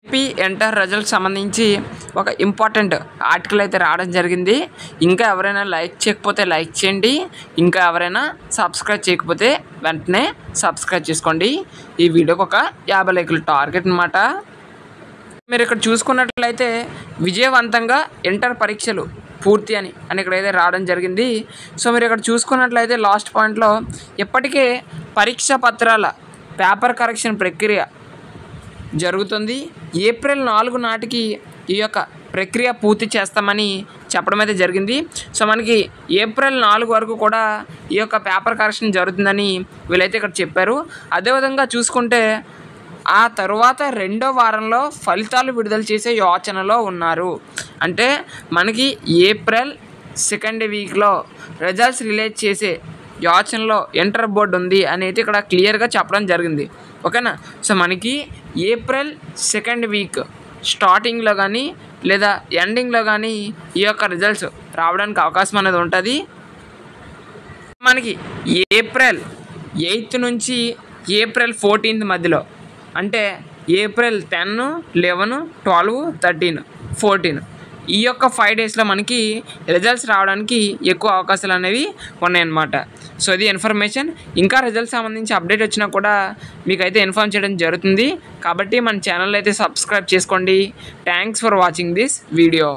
AP inter results సంబంధించి ఒక important article అయితే రావడం జరిగింది. ఇంకా ఎవరైనా లైక్ చేయకపోతే లైక్ చేయండి. ఇంకా ఎవరైనా సబ్స్క్రైబ్ చేయకపోతే వెంటనే సబ్స్క్రైబ్ చేసుకోండి. ఈ వీడియోకి ఒక 50 లైకులు టార్గెట్ అన్నమాట. మీరు ఇక్కడ చూసుకున్నట్లయితే విజయవంతంగా ఇంటర్ పరీక్షలు పూర్తి అని ఇక్కడైతే రావడం జరిగింది. సో మీరు ఇక్కడ చూసుకున్నట్లయితే లాస్ట్ పాయింట్లో ఇప్పటికే పరీక్షా పత్రాల పేపర్ కరెక్షన్ ప్రక్రియ జరుగుతుంది. ఏప్రిల్ 4 నాటికి ఈ యొక్క ప్రక్రియ పూర్తి చేస్తామని చెప్పడం అయితే జరిగింది. సో మనకి ఏప్రిల్ 4 వరకు కూడా ఈ యొక్క పేపర్ కరెక్షన్ జరుగుతుందని వీళ్ళైతే ఇక్కడ చెప్పారు. అదేవిధంగా చూసుకుంటే ఆ తర్వాత 2వ వారంలో ఫలితాలు విడుదల చేసే యోచనలో ఉన్నారు. అంటే మనకి ఏప్రిల్ 2nd వీక్లో రిజల్ట్స్ రిలీజ్ చేసే యోచనలో ఇంటర్ బోర్డు ఉంది అనేది ఇక్కడ క్లియర్గా చెప్పడం జరిగింది. ఓకేనా. సో మనకి ఏప్రిల్ 2nd వీక్ స్టార్టింగ్లో కానీ లేదా ఎండింగ్లో కానీ ఈ యొక్క రిజల్ట్స్ రావడానికి అవకాశం అనేది ఉంటుంది. మనకి ఏప్రిల్ 8 నుంచి ఏప్రిల్ 14 మధ్యలో అంటే ఏప్రిల్ 10, 11, 12, 13, 14 ఈ యొక్క 5 డేస్లో మనకి రిజల్ట్స్ రావడానికి ఎక్కువ అవకాశాలు అనేవి ఉన్నాయన్నమాట. సో ఇది ఇన్ఫర్మేషన్. ఇంకా రిజల్ట్స్ సంబంధించి అప్డేట్ వచ్చినా కూడా మీకైతే ఇన్ఫార్మ్ చేయడం జరుగుతుంది. కాబట్టి మన ఛానల్ అయితే సబ్స్క్రైబ్ చేసుకోండి. Thanks for watching this video.